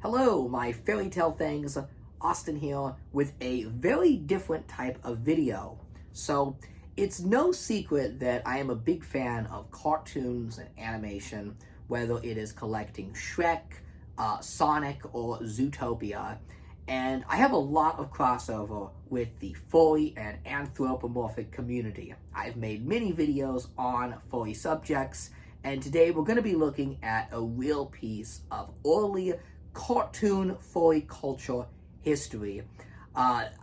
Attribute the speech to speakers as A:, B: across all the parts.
A: Hello, my fairy tale things, Austin here with a very different type of video. So, it's no secret that I am a big fan of cartoons and animation, whether it is collecting Shrek, Sonic, or Zootopia. And I have a lot of crossover with the furry and anthropomorphic community. I've made many videos on furry subjects, and today we're going to be looking at a real piece of early cartoon furry culture history.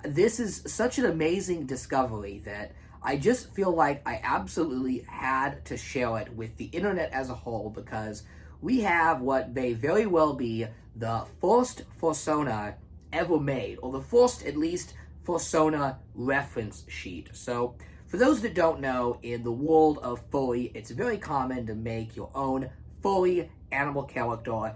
A: This is such an amazing discovery that I just feel like I absolutely had to share it with the internet as a whole, because we have what may very well be the first Fursona ever made, or the first, at least, Fursona reference sheet. So, for those that don't know, in the world of furry, it's very common to make your own furry animal character,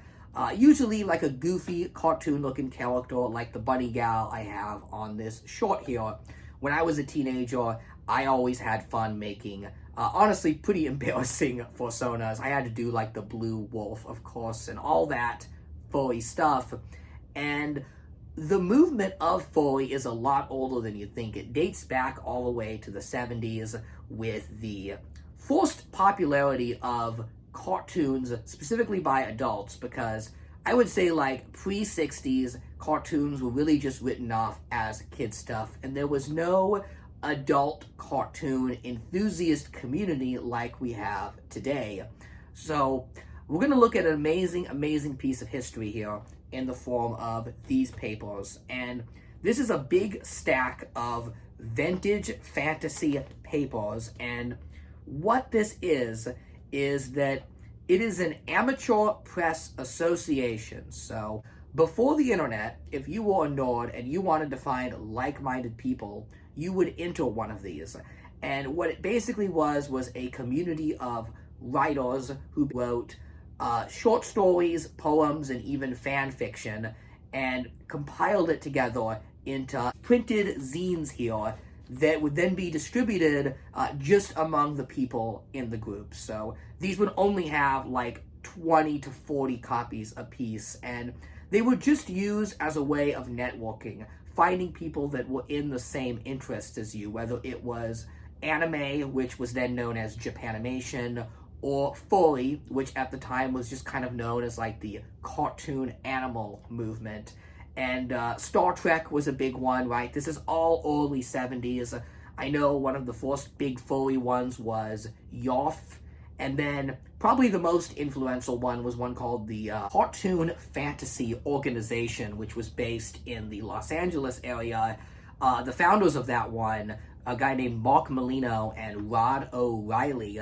A: usually like a goofy, cartoon-looking character like the bunny gal I have on this short here. When I was a teenager, I always had fun making, honestly, pretty embarrassing Fursonas. I had to do like the blue wolf, of course, and all that furry stuff. And the movement of furry is a lot older than you think. It dates back all the way to the 70s with the first popularity of cartoons, specifically by adults, because I would say like pre-60s, cartoons were really just written off as kid stuff, and there was no adult cartoon enthusiast community like we have today. So we're going to look at an amazing piece of history here in the form of these papers. And this is a big stack of vintage fantasy papers. And what this is that it is an amateur press association. So before the internet, if you were a nerd and you wanted to find like-minded people, you would enter one of these. And what it basically was a community of writers who wrote short stories, poems, and even fan fiction, and compiled it together into printed zines here that would then be distributed just among the people in the group. So these would only have like 20 to 40 copies a piece, and they were just used as a way of networking, finding people that were in the same interests as you, whether it was anime, which was then known as Japanimation, or furry, which at the time was just kind of known as like the cartoon animal movement. And Star Trek was a big one, right? This is all early 70s. I know one of the first big furry ones was Yoff, and then probably the most influential one was one called the Cartoon Fantasy Organization, which was based in the Los Angeles area. The founders of that one, a guy named Mark Molino and Rod O'Reilly,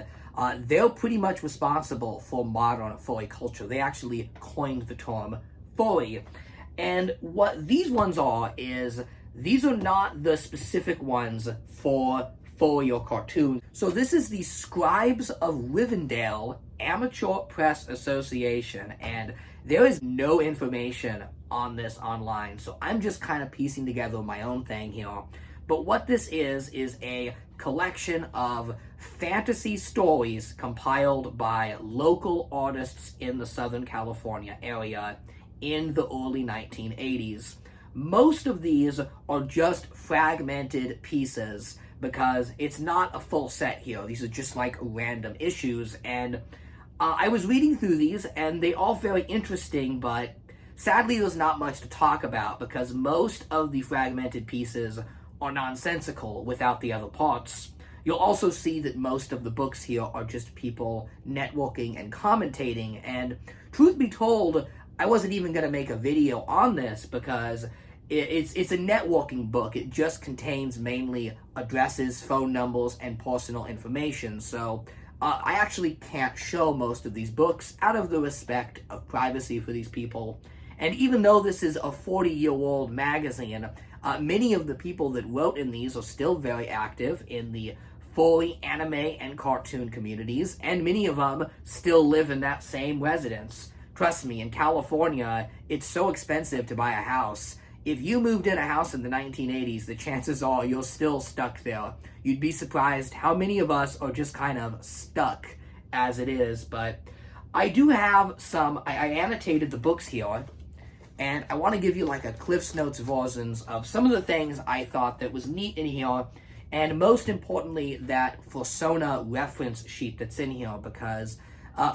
A: they're pretty much responsible for modern furry culture. They actually coined the term furry. And what these ones are is, these are not the specific ones for furry or cartoon. So this is the Scribes of Rivendell Amateur Press Association, and there is no information on this online, so I'm just kind of piecing together my own thing here. But what this is a collection of fantasy stories compiled by local artists in the Southern California area in the early 1980s. Most of these are just fragmented pieces because it's not a full set here. These are just like random issues, and I was reading through these and they all very interesting, but sadly there's not much to talk about because most of the fragmented pieces are nonsensical without the other parts. You'll also see that most of the books here are just people networking and commentating, and truth be told, I wasn't even going to make a video on this because it's a networking book. It just contains mainly addresses, phone numbers, and personal information. So I actually can't show most of these books out of the respect of privacy for these people. And even though this is a 40-year-old magazine, many of the people that wrote in these are still very active in the furry anime and cartoon communities, and many of them still live in that same residence. Trust me, in California, it's so expensive to buy a house. If you moved in a house in the 1980s, the chances are you're still stuck there. You'd be surprised how many of us are just kind of stuck as it is. But I do have some, I annotated the books here, and I want to give you like a Cliff's Notes versions of some of the things I thought that was neat in here, and most importantly, that Fursona reference sheet that's in here, because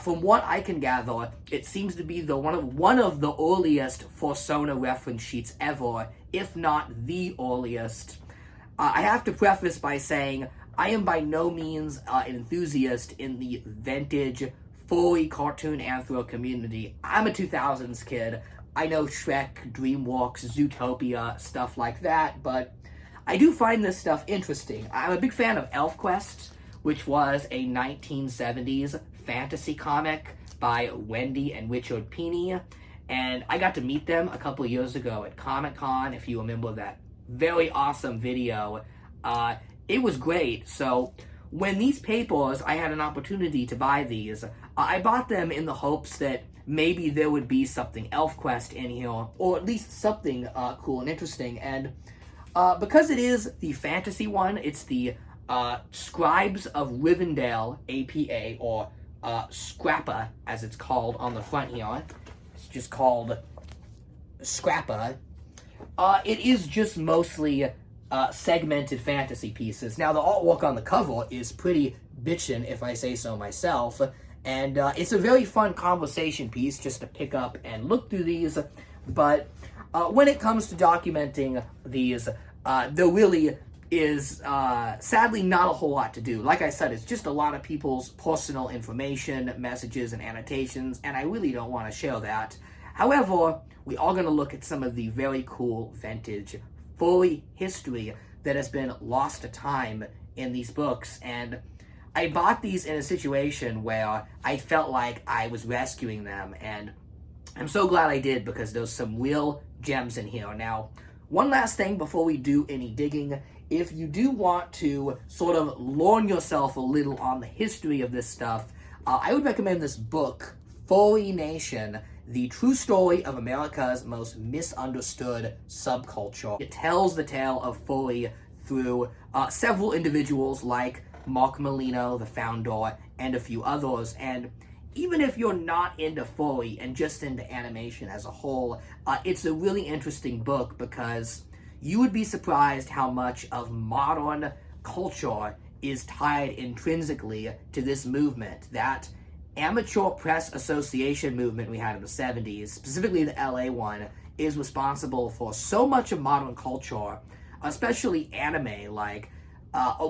A: from what I can gather, it seems to be one of the earliest Fursona reference sheets ever, if not the earliest. I have to preface by saying I am by no means an enthusiast in the vintage furry cartoon anthro community. I'm a 2000s kid. I know Shrek, DreamWorks, Zootopia, stuff like that, but I do find this stuff interesting. I'm a big fan of ElfQuest, which was a 1970s fantasy comic by Wendy and Richard Pini, and I got to meet them a couple years ago at Comic-Con, if you remember that very awesome video. It was great. So when these papers, I had an opportunity to buy these, I bought them in the hopes that maybe there would be something ElfQuest in here, or at least something cool and interesting. And because it is the fantasy one, it's the Scribes of Rivendell APA, or Scrappa, as it's called on the front here. It's just called Scrappa. It is just mostly segmented fantasy pieces. Now, the artwork on the cover is pretty bitchin', if I say so myself, and it's a very fun conversation piece just to pick up and look through these, but when it comes to documenting these, there really is sadly not a whole lot to do. Like I said, it's just a lot of people's personal information, messages, and annotations, and I really don't want to share that. However, we are going to look at some of the very cool vintage furry history that has been lost to time in these books, and I bought these in a situation where I felt like I was rescuing them, and I'm so glad I did, because there's some real gems in here. Now, one last thing before we do any digging: if you do want to sort of learn yourself a little on the history of this stuff, I would recommend this book, Furry Nation: The True Story of America's Most Misunderstood Subculture. It tells the tale of furry through several individuals like Mark Molino, the founder, and a few others. And even if you're not into furry and just into animation as a whole, it's a really interesting book, because you would be surprised how much of modern culture is tied intrinsically to this movement. That Amateur Press Association movement we had in the 70s, specifically the LA one, is responsible for so much of modern culture, especially anime. Like,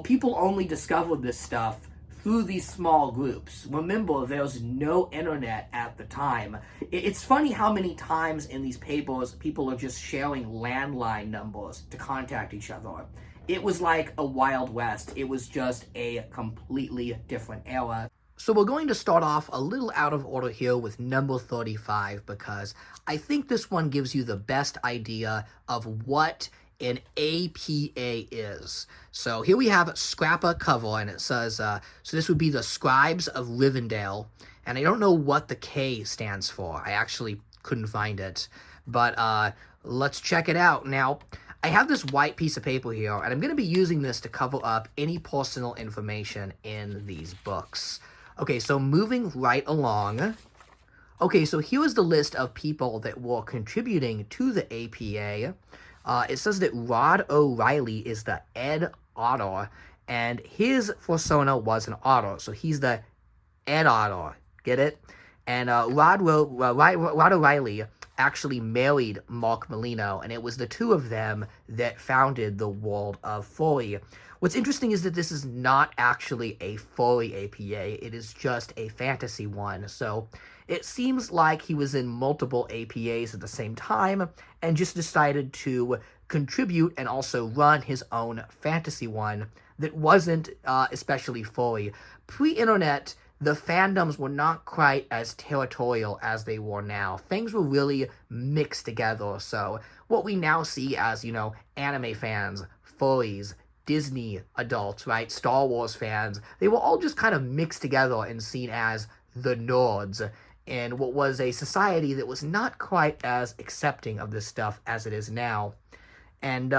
A: people only discovered this stuff through these small groups. Remember, there's no internet at the time. It's funny how many times in these papers people are just sharing landline numbers to contact each other. It was like a Wild West. It was just a completely different era. So we're going to start off a little out of order here with number 35, because I think this one gives you the best idea of what an APA is. So here we have Scrappa cover, and it says, so this would be the Scribes of Rivendell, and I don't know what the K stands for. I actually couldn't find it, but let's check it out. Now, I have this white piece of paper here, and I'm going to be using this to cover up any personal information in these books. Okay, so moving right along. Okay, so here is the list of people that were contributing to the APA. It says that Rod O'Reilly is the Ed Otter, and his Fursona was an otter, so he's the Ed Otter. Get it? And Rod O'Reilly actually married Mark Molino, and it was the two of them that founded the world of furry. What's interesting is that this is not actually a furry APA, it is just a fantasy one, so it seems like he was in multiple APAs at the same time and just decided to contribute and also run his own fantasy one that wasn't especially furry. Pre-internet, the fandoms were not quite as territorial as they were now. Things were really mixed together, so what we now see as, you know, anime fans, furries, Disney adults, right, Star Wars fans, they were all just kind of mixed together and seen as the nerds in what was a society that was not quite as accepting of this stuff as it is now. And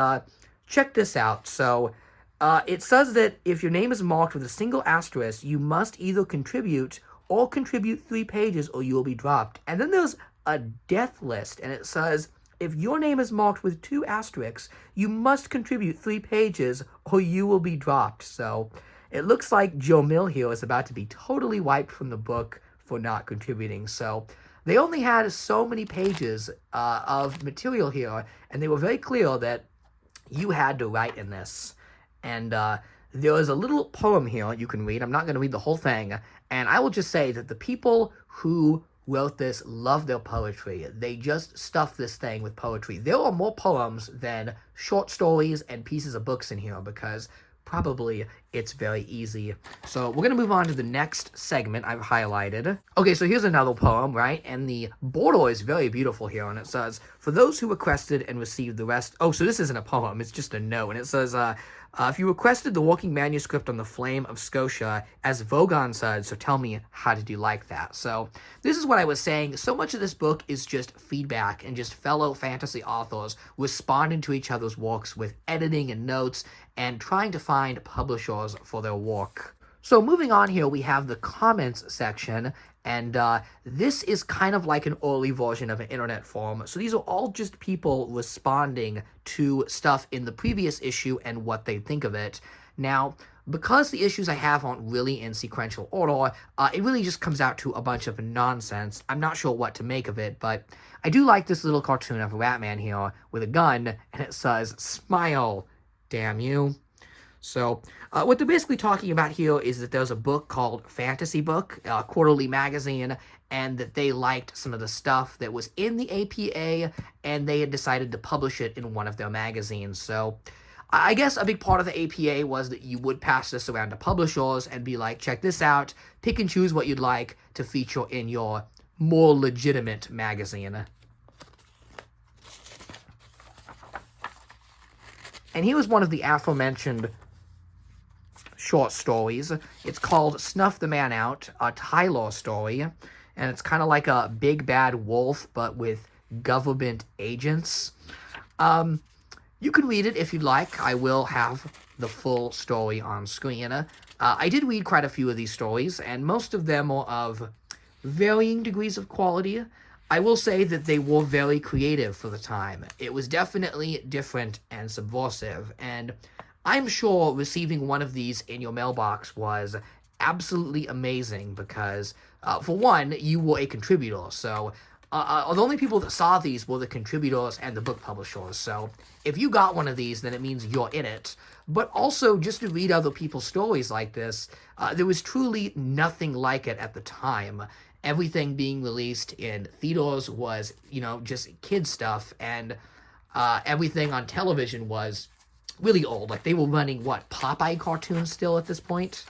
A: check this out. So it says that if your name is marked with a single asterisk, you must either contribute or contribute 3 pages or you will be dropped. And then there's a death list, and it says, if your name is marked with 2 asterisks, you must contribute 3 pages or you will be dropped. So it looks like Joe Mill here is about to be totally wiped from the book for not contributing. So they only had so many pages of material here, and they were very clear that you had to write in this. And there is a little poem here you can read. I'm not going to read the whole thing. And I will just say that the people who wrote this love their poetry. They just stuffed this thing with poetry. There are more poems than short stories and pieces of books in here because probably it's very easy. So we're going to move on to the next segment I've highlighted. Okay, so here's another poem, right? And the border is very beautiful here, and it says, for those who requested and received the rest... Oh, so this isn't a poem, it's just a note, and it says, if you requested the working manuscript on the Flame of Scotia, as Vogon said, so tell me, how did you like that? So this is what I was saying. So much of this book is just feedback and just fellow fantasy authors responding to each other's works with editing and notes and trying to find publishers for their work. So moving on here, we have the comments section, and this is kind of like an early version of an internet forum. So these are all just people responding to stuff in the previous issue and what they think of it. Now, because the issues I have aren't really in sequential order, it really just comes out to a bunch of nonsense. I'm not sure what to make of it, but I do like this little cartoon of a Ratman here with a gun, and it says, smile, damn you. So, what they're basically talking about here is that there's a book called Fantasy Book, a quarterly magazine, and that they liked some of the stuff that was in the APA, and they had decided to publish it in one of their magazines. So, I guess a big part of the APA was that you would pass this around to publishers and be like, check this out, pick and choose what you'd like to feature in your more legitimate magazine. And here was one of the aforementioned short stories. It's called Snuff the Man Out, a Tyler story, and it's kind of like a big bad wolf, but with government agents. You can read it if you'd like. I will have the full story on screen. I did read quite a few of these stories, and most of them are of varying degrees of quality. I will say that they were very creative for the time. It was definitely different and subversive, and I'm sure receiving one of these in your mailbox was absolutely amazing because, for one, you were a contributor. So the only people that saw these were the contributors and the book publishers. So if you got one of these, then it means you're in it. But also, just to read other people's stories like this, there was truly nothing like it at the time. Everything being released in theaters was, just kid stuff, and everything on television was really old. Like, they were running, Popeye cartoons still at this point?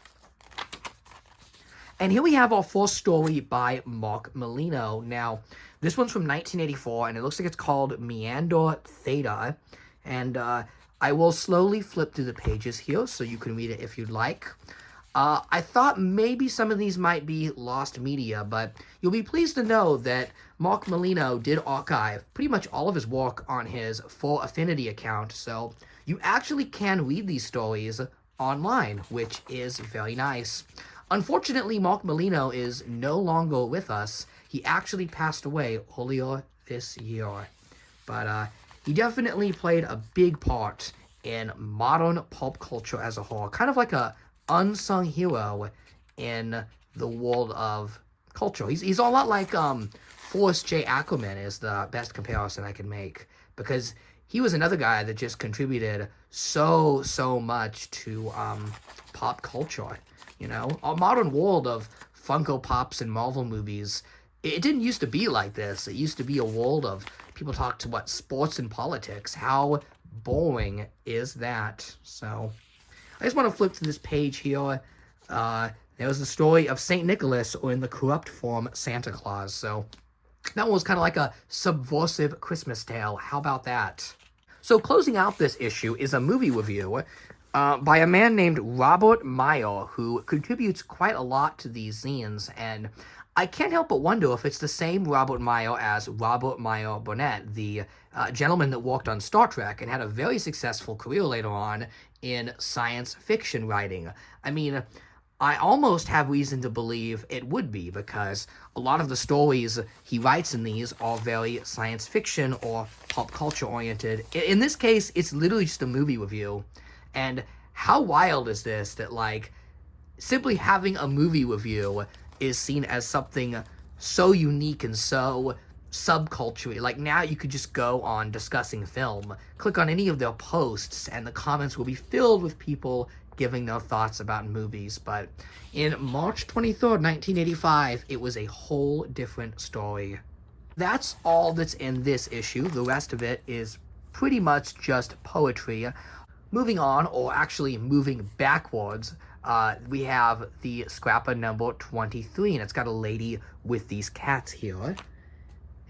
A: And here we have our first story by Mark Molino. Now, this one's from 1984, and it looks like it's called Meander Theta. And I will slowly flip through the pages here, so you can read it if you'd like. I thought maybe some of these might be lost media, but you'll be pleased to know that Mark Molino did archive pretty much all of his work on his Full Affinity account, so you actually can read these stories online, which is very nice. Unfortunately, Mark Molino is no longer with us. He actually passed away earlier this year, but he definitely played a big part in modern pulp culture as a whole, kind of like a unsung hero in the world of culture. He's a lot like Forrest J. Ackerman is the best comparison I can make, because he was another guy that just contributed so much to pop culture. Our modern world of Funko Pops and Marvel movies, it didn't used to be like this. It used to be a world of people talk to sports and politics. How boring is that? So I just want to flip to this page here. There's the story of St. Nicholas, or in the corrupt form, Santa Claus. So that one was kind of like a subversive Christmas tale. How about that? So closing out this issue is a movie review by a man named Robert Meyer, who contributes quite a lot to these zines, and I can't help but wonder if it's the same Robert Meyer as Robert Meyer Burnett, the gentleman that worked on Star Trek and had a very successful career later on in science fiction writing. I mean, I almost have reason to believe it would be, because a lot of the stories he writes in these are very science fiction or pop culture oriented. In this case, it's literally just a movie review. And how wild is this that, like, simply having a movie review is seen as something so unique and so subculture. Like, now you could just go on Discussing Film, click on any of their posts, and the comments will be filled with people giving their thoughts about movies. But in March 23rd, 1985, it was a whole different story. That's all that's in this issue. The rest of it is pretty much just poetry. Moving on, or actually moving backwards, we have the scrapper number 23, and it's got a lady with these cats here.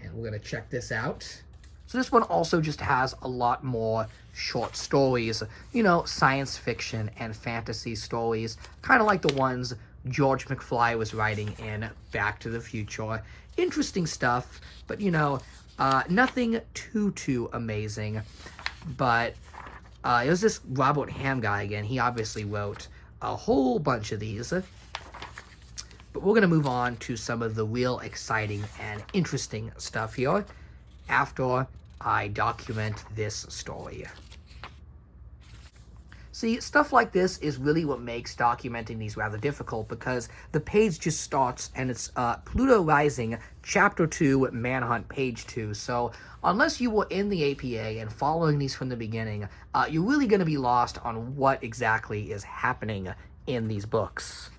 A: And we're going to check this out. So this one also just has a lot more short stories, you know, science fiction and fantasy stories, kind of like the ones George McFly was writing in Back to the Future. Interesting stuff, but, you know, nothing too amazing. But it was this Robert Ham guy again. He obviously wrote a whole bunch of these. But we're going to move on to some of the real exciting and interesting stuff here after I document this story. See, stuff like this is really what makes documenting these rather difficult, because the page just starts and it's Pluto Rising, Chapter 2, Manhunt, Page 2. So unless you were in the APA and following these from the beginning, you're really going to be lost on what exactly is happening in these books.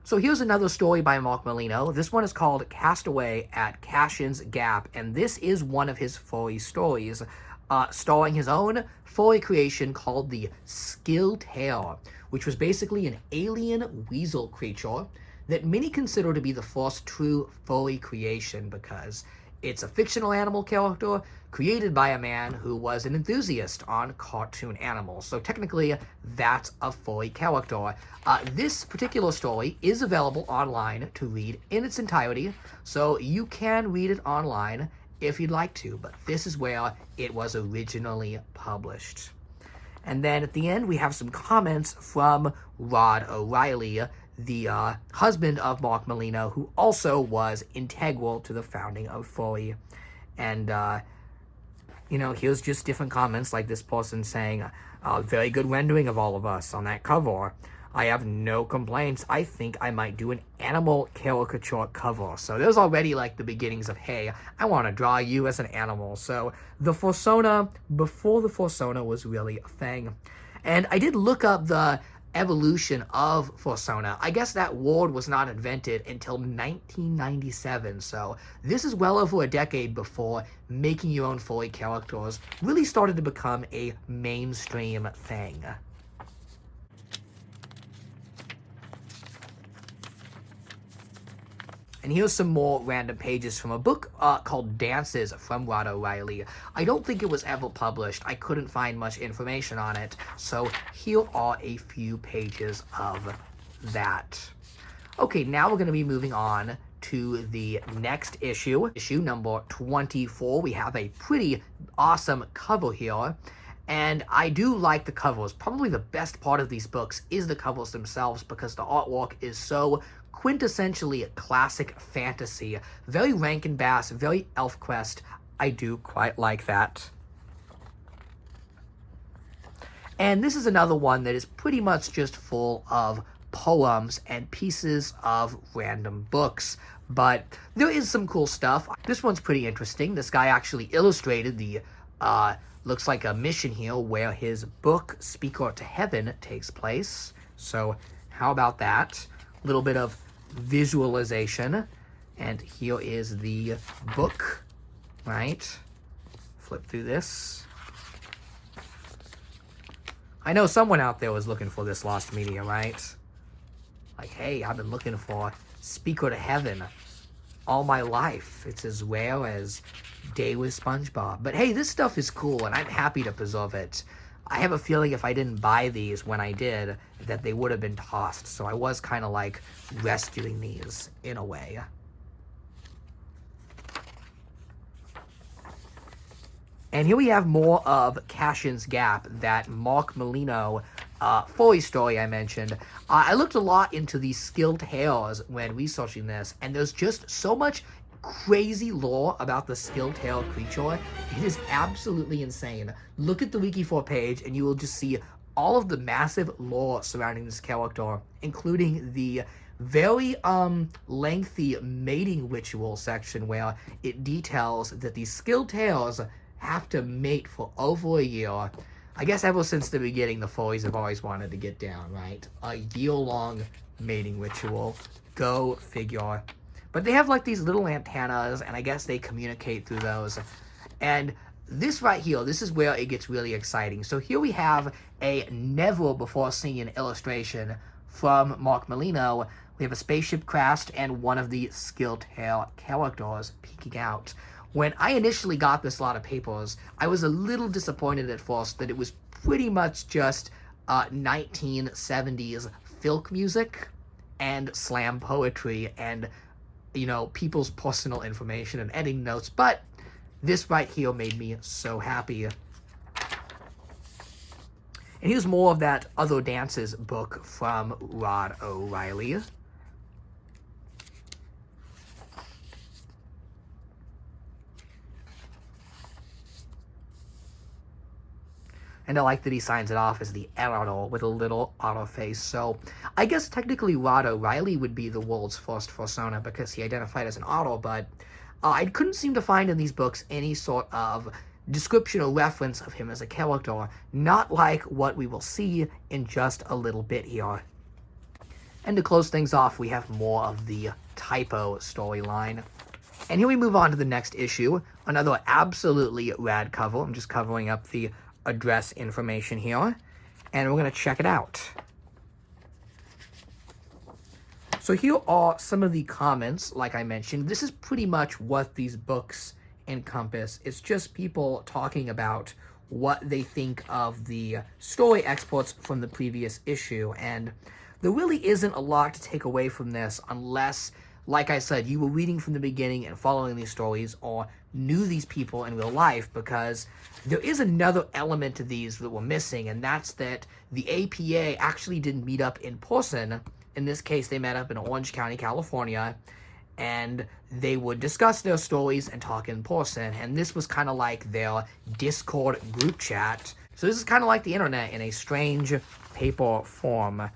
A: So here's another story by Mark Molino. This one is called Castaway at Cashin's Gap, and this is one of his furry stories, starring his own furry creation called the skiltaire, which was basically an alien weasel creature that many consider to be the first true furry creation, because it's a fictional animal character created by a man who was an enthusiast on cartoon animals. So technically, that's a furry character. This particular story is available online to read in its entirety, so you can read it online if you'd like to, but this is where it was originally published. And then at the end, we have some comments from Rod O'Reilly, the husband of Mark Molino, who also was integral to the founding of Furry. And, you know, here's just different comments, like this person saying, very good rendering of all of us on that cover. I have no complaints. I think I might do an animal caricature cover. So there's already like the beginnings of, hey, I want to draw you as an animal. So the Fursona, before the Fursona was really a thing. And I did look up the evolution of Fursona. I guess that word was not invented until 1997, so this is well over a decade before making your own furry characters really started to become a mainstream thing. And here's some more random pages from a book called Dances from Rod O'Reilly. I don't think it was ever published. I couldn't find much information on it. So here are a few pages of that. Okay, now we're going to be moving on to the next issue. Issue number 24. We have a pretty awesome cover here. And I do like the covers. Probably the best part of these books is the covers themselves, because the artwork is so quintessentially classic fantasy. Very Rankin Bass, very ElfQuest. I do quite like that. And this is another one that is pretty much just full of poems and pieces of random books. But there is some cool stuff. This one's pretty interesting. This guy actually illustrated the, looks like a mission here where his book, Speaker to Heaven, takes place. So how about that? A little bit of visualization. And here is the book, right? Flip through this. I know someone out there was looking for this lost media, right? Like, hey, I've been looking for Speaker to Heaven all my life. It's as rare as Day with SpongeBob. But hey, this stuff is cool, and I'm happy to preserve it. I have a feeling if I didn't buy these when I did, that they would have been tossed. So I was kind of like rescuing these in a way. And here we have more of Cashin's Gap that Mark Molino Furry story I mentioned, I looked a lot into the skiltaires when researching this, and there's just so much crazy lore about the skiltaire creature. It is absolutely insane. Look at the Wiki4 page, and you will just see all of the massive lore surrounding this character, including the very lengthy mating ritual section where it details that these skiltaires have to mate for over a year. I guess ever since the beginning, the furries have always wanted to get down, right? A year-long mating ritual. Go figure. But they have like these little antennas, and I guess they communicate through those. And this right here, this is where it gets really exciting. So here we have a never-before-seen illustration from Mark Molino. We have a spaceship crash and one of the skiltaire characters peeking out. When I initially got this lot of papers, I was a little disappointed at first that it was pretty much just 1970s Filk music and slam poetry and, you know, people's personal information and editing notes, but this right here made me so happy. And here's more of that Other Dances book from Rod O'Reilly. And I like that he signs it off as the editor with a little otter face. So I guess technically Rod O'Reilly would be the world's first Fursona because he identified as an otter, but I couldn't seem to find in these books any sort of description or reference of him as a character, not like what we will see in just a little bit here. And to close things off, we have more of the typo storyline. And here we move on to the next issue, another absolutely rad cover. I'm just covering up the address information here, and we're going to check it out. So here are some of the comments, like I mentioned. This is pretty much what these books encompass. It's just people talking about what they think of the story exports from the previous issue, and there really isn't a lot to take away from this unless, like I said, you were reading from the beginning and following these stories or knew these people in real life, because there is another element to these that we're missing, and that's that the APA actually didn't meet up in person. In this case, they met up in Orange County, California, and they would discuss their stories and talk in person, and this was kind of like their Discord group chat. So this is kind of like the internet in a strange paper form.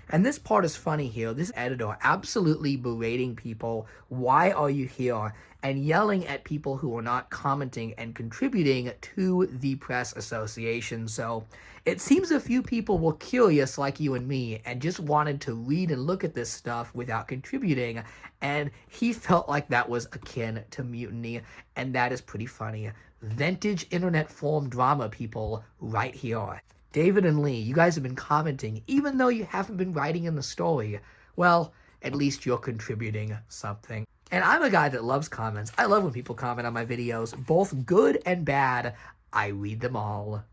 A: And this part is funny here. This editor absolutely berating people. Why are you here? And yelling at people who are not commenting and contributing to the press association. So it seems a few people were curious like you and me and just wanted to read and look at this stuff without contributing. And he felt like that was akin to mutiny. And that is pretty funny. Vintage internet forum drama, people, right here. David and Lee, you guys have been commenting, even though you haven't been writing in the story. Well, at least you're contributing something. And I'm a guy that loves comments. I love when people comment on my videos, both good and bad. I read them all.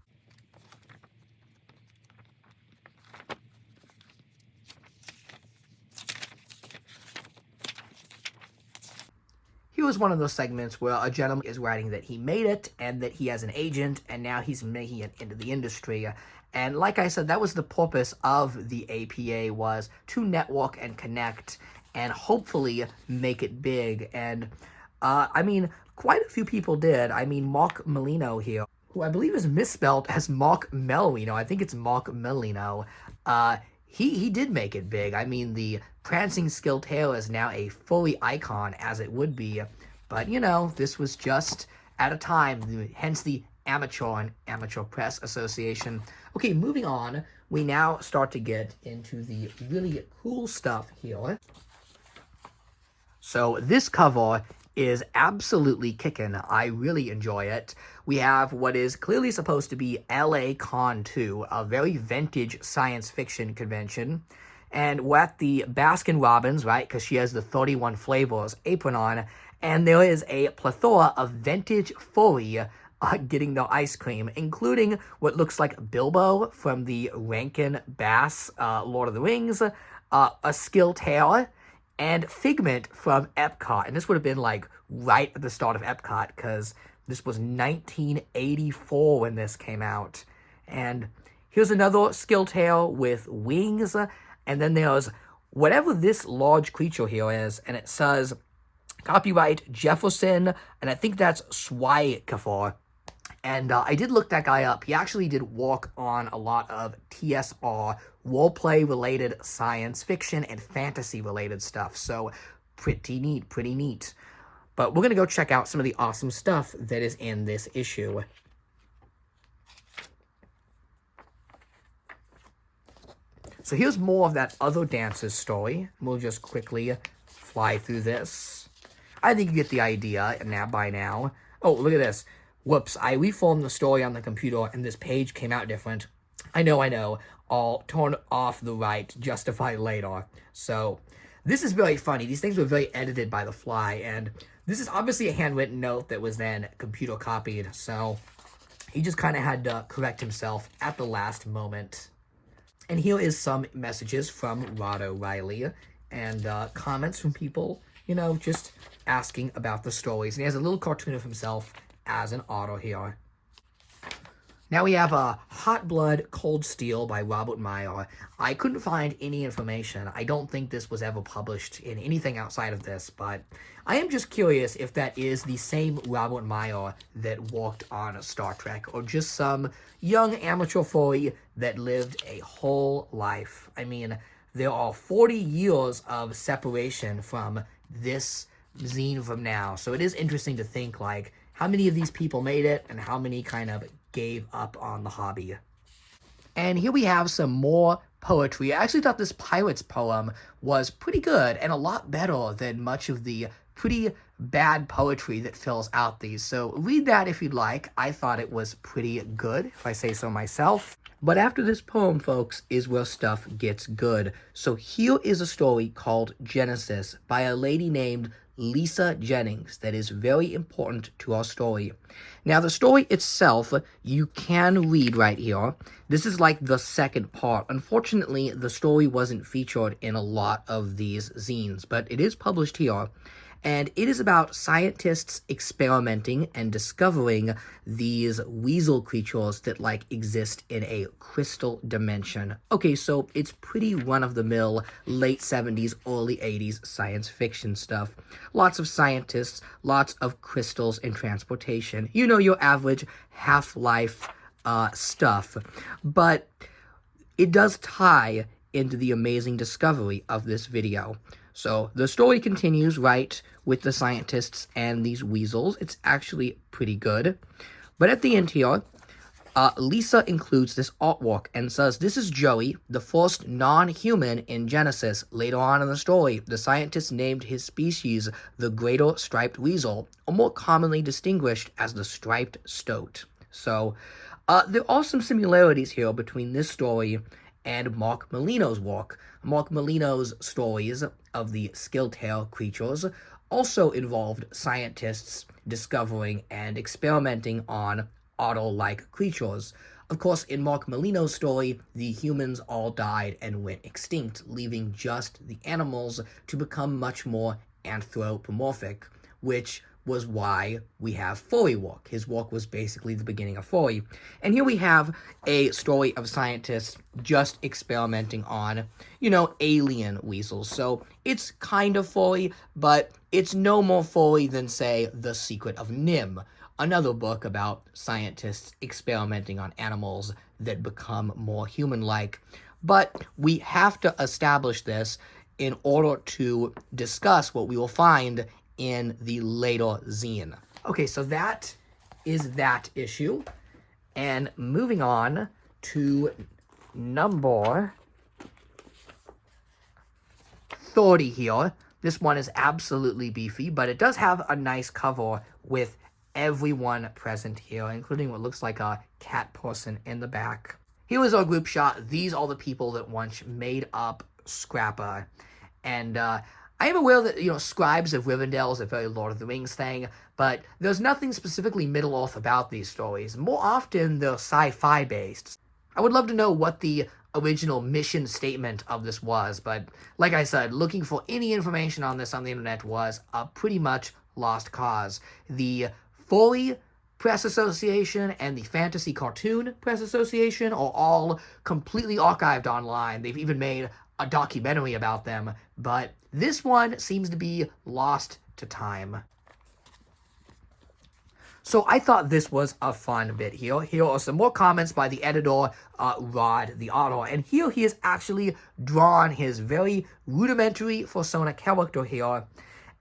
A: Here was one of those segments where a gentleman is writing that he made it and that he has an agent and now he's making it into the industry. And like I said, that was the purpose of the APA, was to network and connect and hopefully make it big. And I mean, quite a few people did. I mean, Mark Molino here, who I believe is misspelled as Mark Melino. I think it's Mark Melino. He did make it big. I mean, the prancing skiltaire is now a fully icon, as it would be. But, you know, this was just at a time, hence the Amateur and Amateur Press Association. Okay, moving on, we now start to get into the really cool stuff here. So this cover is absolutely kickin'. I really enjoy it. We have what is clearly supposed to be LA Con 2, a very vintage science fiction convention. And we're at the Baskin Robbins, right, because she has the 31 flavors apron on, and there is a plethora of vintage furry getting their ice cream, including what looks like Bilbo from the Rankin Bass Lord of the Rings, a skiltaire, and Figment from Epcot. And this would have been like right at the start of Epcot, because this was 1984 when this came out. And here's another skiltaire with wings. And then there's whatever this large creature here is. And it says copyright Jefferson. And I think that's Swikafor. And I did look that guy up. He actually did work on a lot of TSR, roleplay-related science fiction and fantasy-related stuff. So pretty neat, pretty neat. But we're going to go check out some of the awesome stuff that is in this issue. So here's more of that other dancer's story. We'll just quickly fly through this. I think you get the idea by now. Oh, look at this. Whoops, I reformed the story on the computer and this page came out different. I know. I'll turn off the right, justify later. So this is very funny. These things were very edited by the fly, and this is obviously a handwritten note that was then computer copied. So he just kind of had to correct himself at the last moment. And here is some messages from Rod O'Reilly and comments from people, just asking about the stories. And he has a little cartoon of himself as an author here. Now we have a Hot Blood, Cold Steel by Robert Meyer. I couldn't find any information. I don't think this was ever published in anything outside of this, but I am just curious if that is the same Robert Meyer that worked on Star Trek, or just some young amateur furry that lived a whole life. I mean, there are 40 years of separation from this zine from now, so it is interesting to think, how many of these people made it, and how many kind of gave up on the hobby. And here we have some more poetry. I actually thought this pirate's poem was pretty good, and a lot better than much of the pretty bad poetry that fills out these. So read that if you'd like. I thought it was pretty good, if I say so myself. But after this poem, folks, is where stuff gets good. So here is a story called Genesis by a lady named Lisa Jennings that is very important to our story. Now, the story itself, you can read right here. This is like the second part. Unfortunately, the story wasn't featured in a lot of these zines, but it is published here. And it is about scientists experimenting and discovering these weasel creatures that, exist in a crystal dimension. Okay, so it's pretty run-of-the-mill late 70s, early 80s science fiction stuff. Lots of scientists, lots of crystals and transportation. Your average Half-Life stuff. But it does tie into the amazing discovery of this video. So the story continues, right, with the scientists and these weasels. It's actually pretty good. But at the end here, Lisa includes this artwork and says, "This is Joey, the first non-human in Genesis. Later on in the story, the scientists named his species the greater striped weasel, or more commonly distinguished as the striped stoat." So there are some similarities here between this story and Mark Molino's work. Mark Molino's stories of the skiltaire creatures also involved scientists discovering and experimenting on otter-like creatures. Of course, in Mark Molino's story, the humans all died and went extinct, leaving just the animals to become much more anthropomorphic, which was why we have Furry work. His work was basically the beginning of Furry. And here we have a story of scientists just experimenting on, alien weasels. So it's kind of Furry, but it's no more Furry than, say, The Secret of Nim, another book about scientists experimenting on animals that become more human-like. But we have to establish this in order to discuss what we will find in the later zine. Okay, so that is that issue. And moving on to number 30 here. This one is absolutely beefy, but it does have a nice cover with everyone present here, including what looks like a cat person in the back. Here is our group shot. These are the people that once made up Scrappa. And I am aware that, Scribes of Rivendell is a very Lord of the Rings thing, but there's nothing specifically Middle-earth about these stories. More often, they're sci-fi based. I would love to know what the original mission statement of this was, but like I said, looking for any information on this on the internet was a pretty much lost cause. The Furry Press Association and the Fantasy Cartoon Press Association are all completely archived online. They've even made a documentary about them, but this one seems to be lost to time. So I thought this was a fun bit here. Here are some more comments by the editor, Rod, the author. And here he has actually drawn his very rudimentary Fursona character here.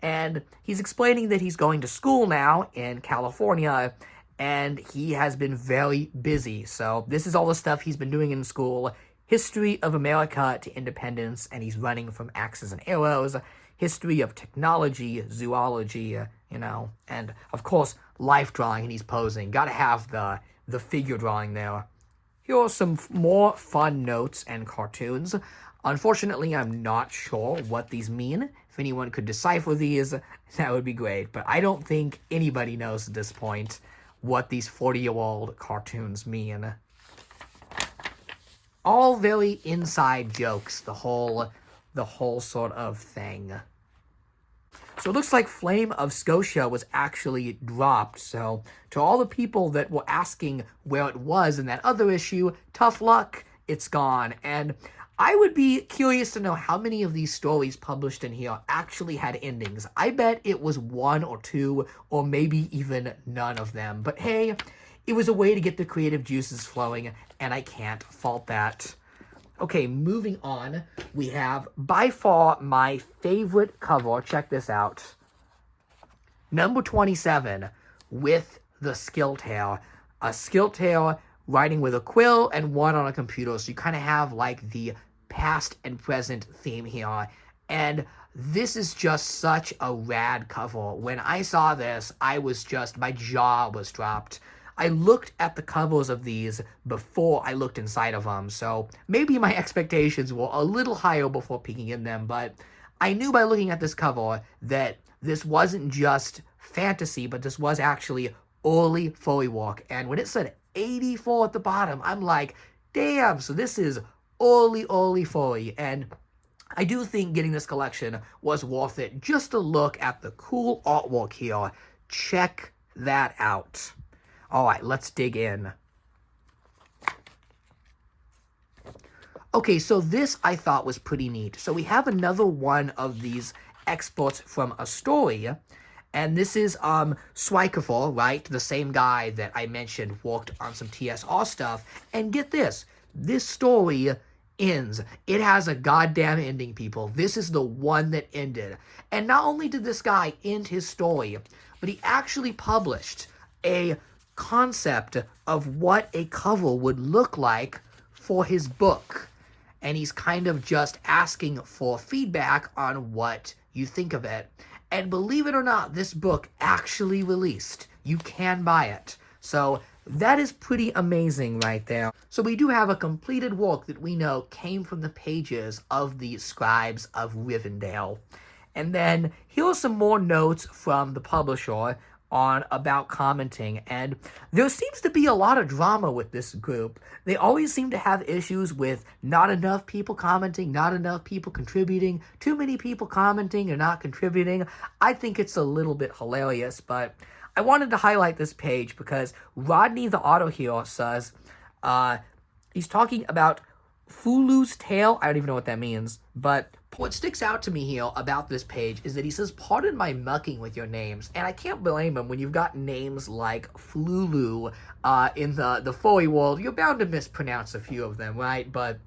A: And he's explaining that he's going to school now in California, and he has been very busy. So this is all the stuff he's been doing in school. History of America to independence, and he's running from axes and arrows. History of technology, zoology, and of course, life drawing, and he's posing. Gotta have the figure drawing there. Here are some more fun notes and cartoons. Unfortunately, I'm not sure what these mean. If anyone could decipher these, that would be great. But I don't think anybody knows at this point what these 40-year-old cartoons mean. All very inside jokes, the whole sort of thing. So it looks like Flame of Scotia was actually dropped. So to all the people that were asking where it was in that other issue, tough luck, it's gone. And I would be curious to know how many of these stories published in here actually had endings. I bet it was 1 or 2, or maybe even none of them. But hey, it was a way to get the creative juices flowing, and I can't fault that. Okay, moving on, we have by far my favorite cover. Check this out. Number 27, with the skiltaire. A skiltaire writing with a quill and one on a computer. So you kind of have like the past and present theme here. And this is just such a rad cover. When I saw this, my jaw was dropped. I looked at the covers of these before I looked inside of them, so maybe my expectations were a little higher before peeking in them, but I knew by looking at this cover that this wasn't just fantasy, but this was actually early furry work. And when it said 84 at the bottom, I'm like, damn, so this is early furry. And I do think getting this collection was worth it just to look at the cool artwork here. Check that out. All right, let's dig in. Okay, so this I thought was pretty neat. So we have another one of these exports from a story, and this is Swikafor, right? The same guy that I mentioned worked on some TSR stuff. And get this story ends. It has a goddamn ending, people. This is the one that ended. And not only did this guy end his story, but he actually published a concept of what a cover would look like for his book. And he's kind of just asking for feedback on what you think of it. And believe it or not, this book actually released. You can buy it. So that is pretty amazing right there. So we do have a completed work that we know came from the pages of the Scribes of Rivendell. And then here are some more notes from the publisher about commenting, and there seems to be a lot of drama with this group. They always seem to have issues with not enough people commenting, not enough people contributing, too many people commenting and not contributing. I think it's a little bit hilarious, but I wanted to highlight this page because Rodney the author here says, he's talking about Fulu's tail. I don't even know what that means, but what sticks out to me here about this page is that he says, pardon my mucking with your names. And I can't blame him. When you've got names like Flulu in the furry world, you're bound to mispronounce a few of them, right? But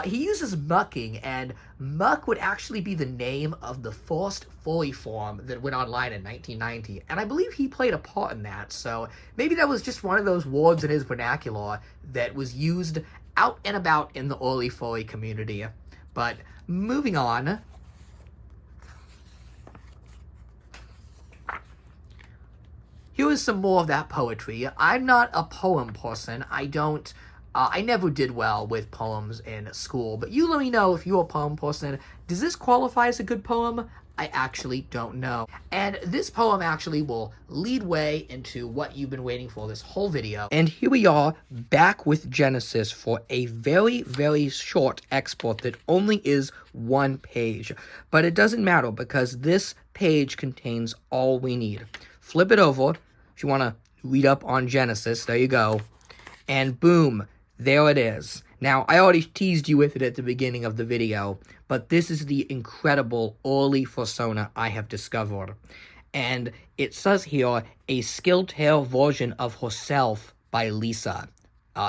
A: he uses mucking, and muck would actually be the name of the first furry forum that went online in 1990. And I believe he played a part in that. So maybe that was just one of those words in his vernacular that was used out and about in the early furry community. But moving on. Here is some more of that poetry. I'm not a poem person. I never did well with poems in school, but you let me know if you're a poem person. Does this qualify as a good poem? I actually don't know. And this poem actually will lead way into what you've been waiting for this whole video. And here we are back with Genesis for a very, very short export that only is 1 page. But it doesn't matter because this page contains all we need. Flip it over if you want to read up on Genesis. There you go. And boom, there it is. Now, I already teased you with it at the beginning of the video, but this is the incredible early Fursona I have discovered. And it says here, a skiltaire version of herself by Lisa.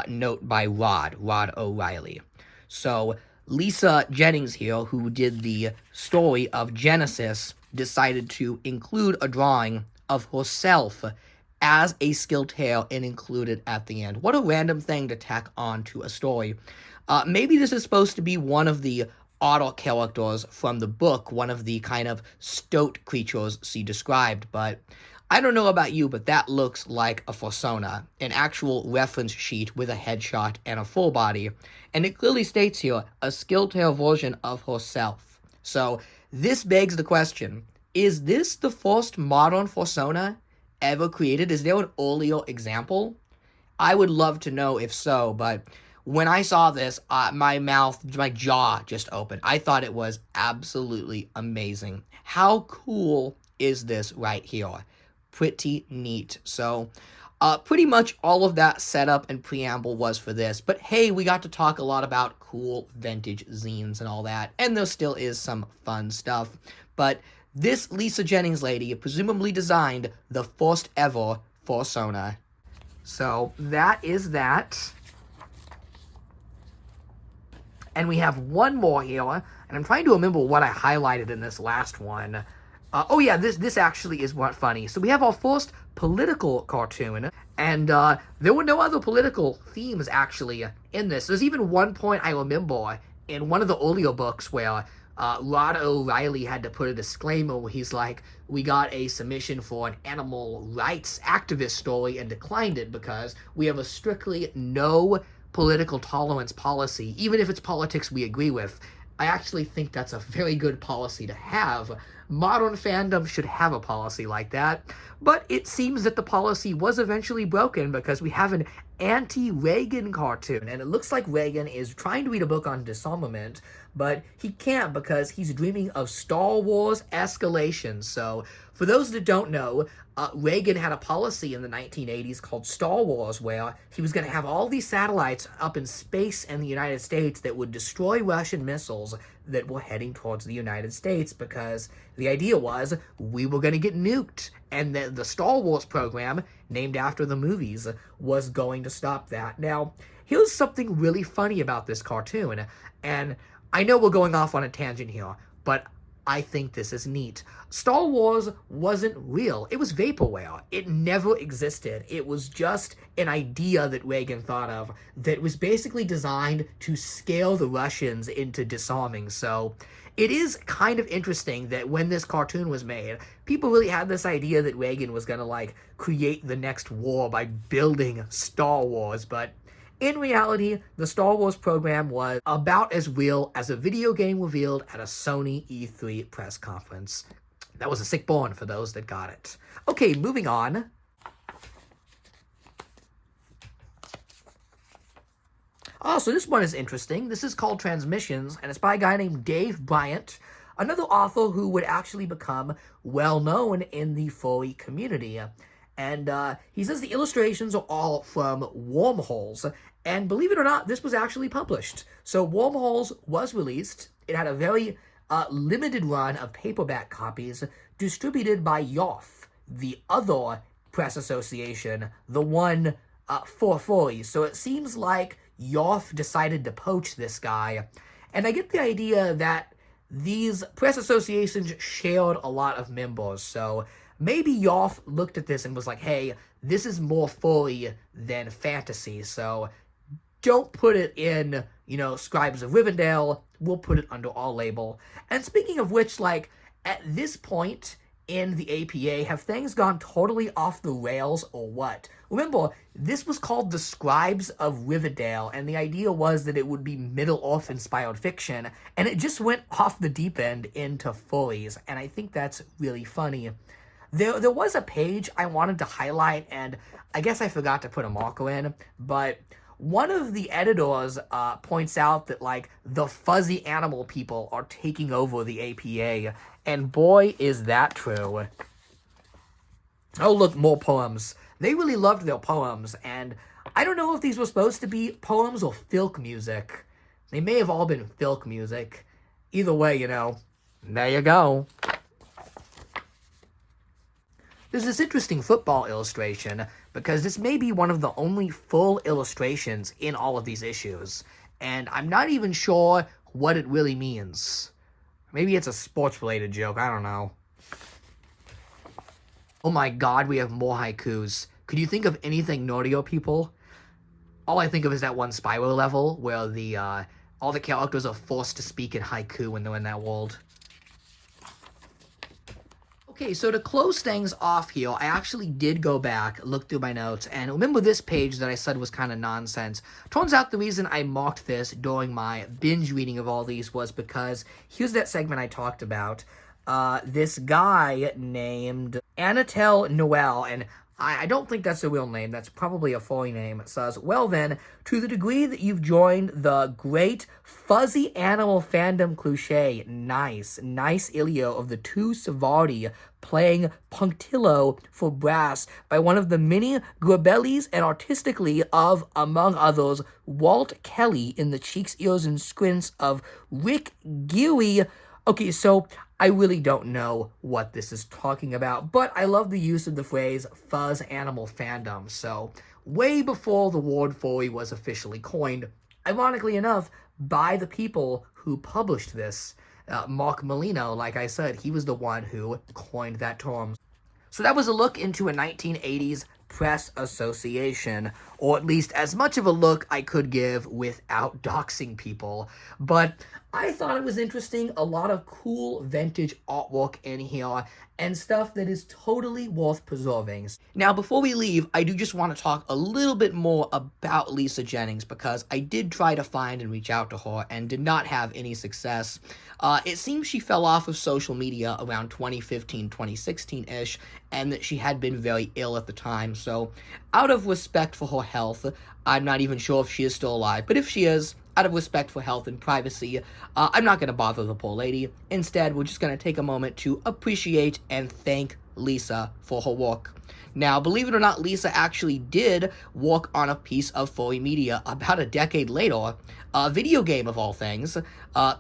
A: Note by Rod O'Reilly. So, Lisa Jennings here, who did the story of Genesis, decided to include a drawing of herself as a skiltaire and include it at the end. What a random thing to tack on to a story. Maybe this is supposed to be one of the otter characters from the book, one of the kind of stoat creatures she described, but I don't know about you, but that looks like a Fursona, an actual reference sheet with a headshot and a full body, and it clearly states here, a skiltaire version of herself. So, this begs the question, is this the first modern Fursona ever created? Is there an earlier example? I would love to know if so, but when I saw this, my jaw just opened. I thought it was absolutely amazing. How cool is this right here? Pretty neat. So, pretty much all of that setup and preamble was for this, but hey, we got to talk a lot about cool vintage zines and all that, and there still is some fun stuff, but this Lisa Jennings lady presumably designed the first ever Fursona. So, that is that. And we have one more here, and I'm trying to remember what I highlighted in this last one. Oh yeah, this actually is what funny. So we have our first political cartoon, and there were no other political themes actually in this. There's even one point I remember in one of the earlier books where Rod O'Reilly had to put a disclaimer where he's like, we got a submission for an animal rights activist story and declined it because we have a strictly no political tolerance policy, even if it's politics we agree with. I actually think that's a very good policy to have. Modern fandom should have a policy like that, but it seems that the policy was eventually broken because we have an anti-Reagan cartoon, and it looks like Reagan is trying to read a book on disarmament, but he can't because he's dreaming of Star Wars escalation. So, for those that don't know, Reagan had a policy in the 1980s called Star Wars, where he was going to have all these satellites up in space in the United States that would destroy Russian missiles that were heading towards the United States, because the idea was we were going to get nuked, and the Star Wars program, named after the movies, was going to stop that. Now, here's something really funny about this cartoon, and I know we're going off on a tangent here, but I think this is neat. Star Wars wasn't real. It was vaporware. It never existed. It was just an idea that Reagan thought of that was basically designed to scare the Russians into disarming. So it is kind of interesting that when this cartoon was made, people really had this idea that Reagan was going to, like, create the next war by building Star Wars, but in reality, the Star Wars program was about as real as a video game revealed at a Sony E3 press conference. That was a sick burn for those that got it. Okay, moving on. Oh, so this one is interesting. This is called Transmissions, and it's by a guy named Dave Bryant, another author who would actually become well-known in the furry community. And he says the illustrations are all from Wormholes, and believe it or not, this was actually published. So Wormholes was released. It had a very limited run of paperback copies distributed by Yoff, the other press association, the one for furries. So it seems like Yoff decided to poach this guy, and I get the idea that these press associations shared a lot of members, so maybe Yoff looked at this and was like, hey, this is more furry than fantasy, so don't put it in, Scribes of Rivendell, we'll put it under our label. And speaking of which, like, at this point in the APA, have things gone totally off the rails or what? Remember, this was called the Scribes of Rivendell, and the idea was that it would be Middle-earth-inspired fiction, and it just went off the deep end into furries, and I think that's really funny. There was a page I wanted to highlight, and I guess I forgot to put a marker in, but one of the editors points out that, like, the fuzzy animal people are taking over the APA, and boy, is that true. Oh, look, more poems. They really loved their poems, and I don't know if these were supposed to be poems or Filk music. They may have all been Filk music. Either way, there you go. There's this interesting football illustration, because this may be one of the only full illustrations in all of these issues, and I'm not even sure what it really means. Maybe it's a sports-related joke, I don't know. Oh my god, we have more haikus. Could you think of anything naughtier, people? All I think of is that one Spyro level where all the characters are forced to speak in haiku when they're in that world. Okay, so to close things off here, I actually did go back, look through my notes, and remember this page that I said was kind of nonsense. Turns out the reason I marked this during my binge reading of all these was because here's that segment I talked about. This guy named Anatel Noel, and I don't think that's a real name, that's probably a furry name, says, well then, to the degree that you've joined the great fuzzy animal fandom cliché, nice Ilio of the two Savardi playing punctillo for brass by one of the many grabellis and artistically of, among others, Walt Kelly in the cheeks, ears, and squints of Rick Geary. Okay, so I really don't know what this is talking about, but I love the use of the phrase fuzz animal fandom, so way before the word furry was officially coined, ironically enough, by the people who published this. Mark Molino, like I said, he was the one who coined that term. So that was a look into a 1980s press association, or at least as much of a look I could give without doxing people. But I thought it was interesting, a lot of cool vintage artwork in here, and stuff that is totally worth preserving. Now, before we leave, I do just want to talk a little bit more about Lisa Jennings, because I did try to find and reach out to her, and did not have any success. It seems she fell off of social media around 2015, 2016-ish, and that she had been very ill at the time, so out of respect for her health, I'm not even sure if she is still alive, but if she is, out of respect for health and privacy, I'm not going to bother the poor lady. Instead, we're just going to take a moment to appreciate and thank Lisa for her work. Now, believe it or not, Lisa actually did work on a piece of furry media about a decade later, a video game of all things,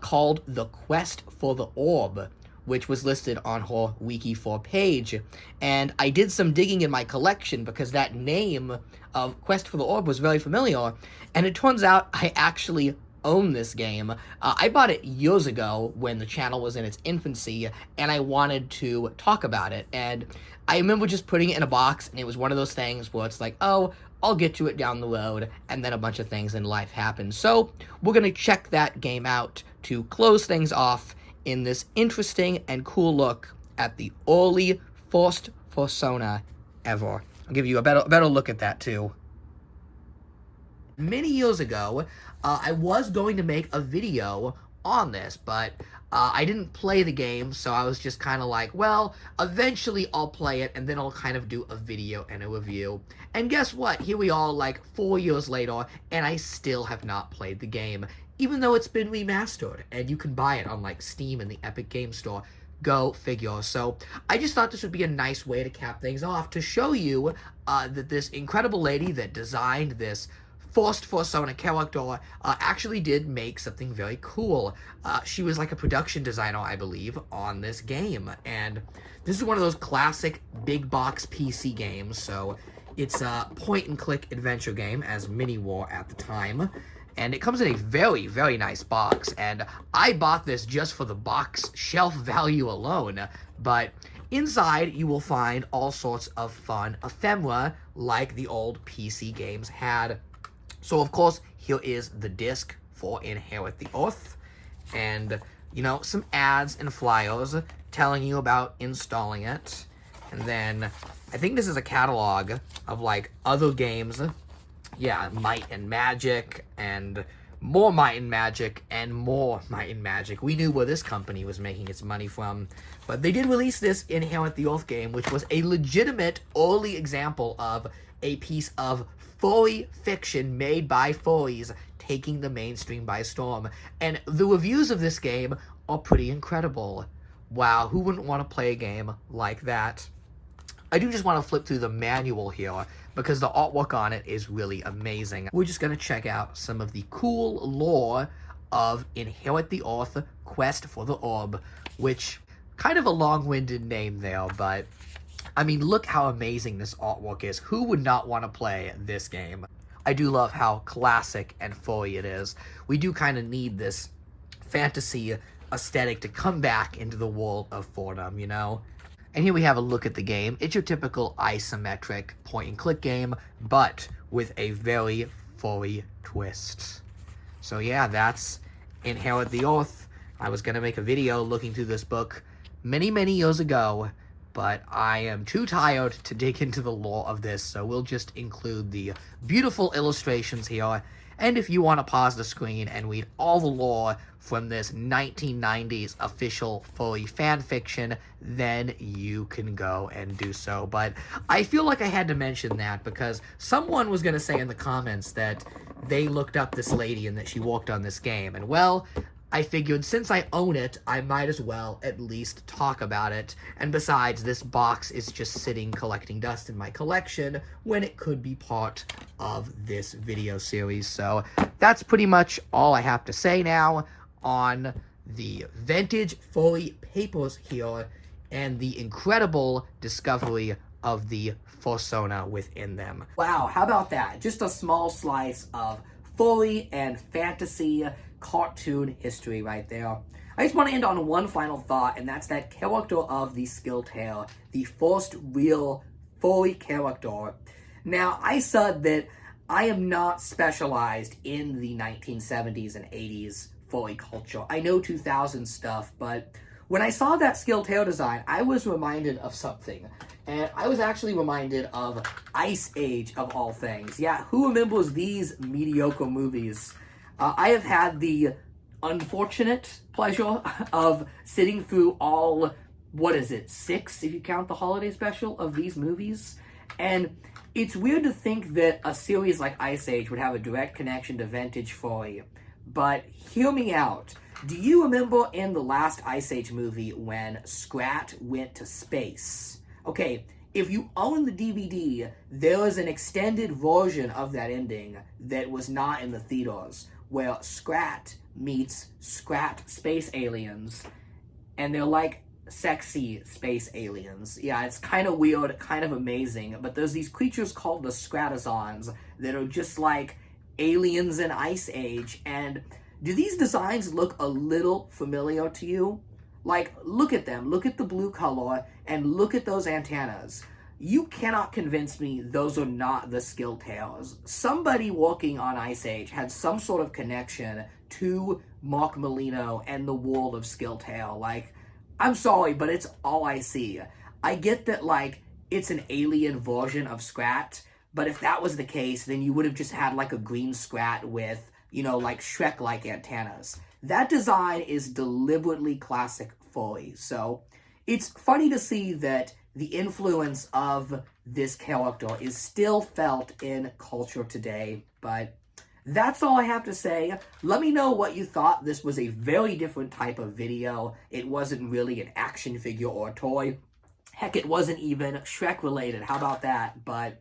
A: called The Quest for the Orb, which was listed on her Wiki4 page. And I did some digging in my collection because that name of Quest for the Orb was very familiar, and it turns out I actually own this game. I bought it years ago when the channel was in its infancy, and I wanted to talk about it, and I remember just putting it in a box, and it was one of those things where it's like, oh, I'll get to it down the road, and then a bunch of things in life happen. So we're going to check that game out to close things off in this interesting and cool look at the early first Fursona ever. I'll give you a better look at that too. Many years ago, I was going to make a video on this, but I didn't play the game, so I was just kind of like, well, eventually I'll play it, and then I'll kind of do a video and a review. And guess what? Here we are, like, 4 years later, and I still have not played the game, even though it's been remastered, and you can buy it on, like, Steam and the Epic Game Store. Go figure. So I just thought this would be a nice way to cap things off, to show you that this incredible lady that designed this first Fursona character actually did make something very cool. She was like a production designer, I believe, on this game, and this is one of those classic big box PC games, so it's a point-and-click adventure game, as many were at the time, and it comes in a very, very nice box, and I bought this just for the box shelf value alone, but inside you will find all sorts of fun ephemera like the old PC games had. So, of course, here is the disc for Inherit the Earth, and, you know, some ads and flyers telling you about installing it, and then I think this is a catalog of, like, other games. Yeah, Might and Magic, and more Might and Magic, and more Might and Magic. We knew where this company was making its money from, but they did release this Inherit the Earth game, which was a legitimate early example of a piece of furry fiction made by furries taking the mainstream by storm. And the reviews of this game are pretty incredible. Wow, who wouldn't want to play a game like that? I do just want to flip through the manual here because the artwork on it is really amazing. We're just going to check out some of the cool lore of Inherit the Earth, Quest for the Orb, which, kind of a long-winded name there, but I mean, look how amazing this artwork is. Who would not want to play this game? I do love how classic and furry it is. We do kind of need this fantasy aesthetic to come back into the world of furdom, you know? And here we have a look at the game. It's your typical isometric point-and-click game, but with a very furry twist. So yeah, that's Inherit the Earth. I was going to make a video looking through this book many, many years ago, but I am too tired to dig into the lore of this, so we'll just include the beautiful illustrations here. And if you want to pause the screen and read all the lore from this 1990s official furry fanfiction, then you can go and do so. But I feel like I had to mention that because someone was going to say in the comments that they looked up this lady and that she worked on this game. And well, I figured since I own it, I might as well at least talk about it. And besides, this box is just sitting collecting dust in my collection when it could be part of this video series. So that's pretty much all I have to say now on the vintage furry papers here and the incredible discovery of the Fursona within them. Wow, how about that? Just a small slice of furry and fantasy cartoon history right there. I just want to end on one final thought, and that's that character of the skiltaire, the first real furry character. Now, I said that I am not specialized in the 1970s and 80s furry culture. I know 2000 stuff, but when I saw that skiltaire design, I was reminded of something. And I was actually reminded of Ice Age, of all things. Yeah, who remembers these mediocre movies? I have had the unfortunate pleasure of sitting through all, 6, if you count the holiday special, of these movies. And it's weird to think that a series like Ice Age would have a direct connection to vintage furry. But hear me out. Do you remember in the last Ice Age movie when Scrat went to space? Okay, if you own the DVD, there is an extended version of that ending that was not in the theaters, where Scrat meets Scrat space aliens, and they're like sexy space aliens. Yeah, it's kind of weird, kind of amazing, but there's these creatures called the Scratazons that are just like aliens in Ice Age, and do these designs look a little familiar to you? Like, look at them, look at the blue color, and look at those antennas. You cannot convince me those are not the skiltaires. Somebody working on Ice Age had some sort of connection to Mark Molino and the world of skiltaire. Like, I'm sorry, but it's all I see. I get that, like, it's an alien version of Scrat, but if that was the case, then you would have just had, like, a green Scrat with, you know, like Shrek-like antennas. That design is deliberately classic furry, so it's funny to see that the influence of this character is still felt in culture today, but that's all I have to say. Let me know what you thought. This was a very different type of video. It wasn't really an action figure or a toy. Heck, it wasn't even Shrek related. How about that? But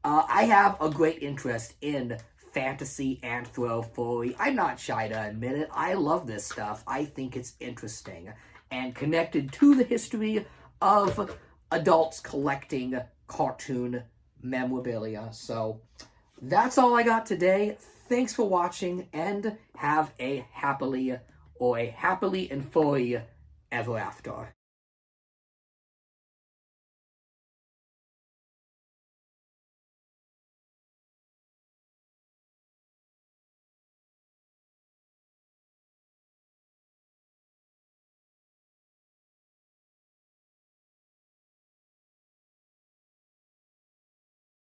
A: I have a great interest in fantasy, anthro, furry. I'm not shy to admit it. I love this stuff. I think it's interesting and connected to the history of adults collecting cartoon memorabilia. So that's all I got today. Thanks for watching, and have a happily and furry ever after.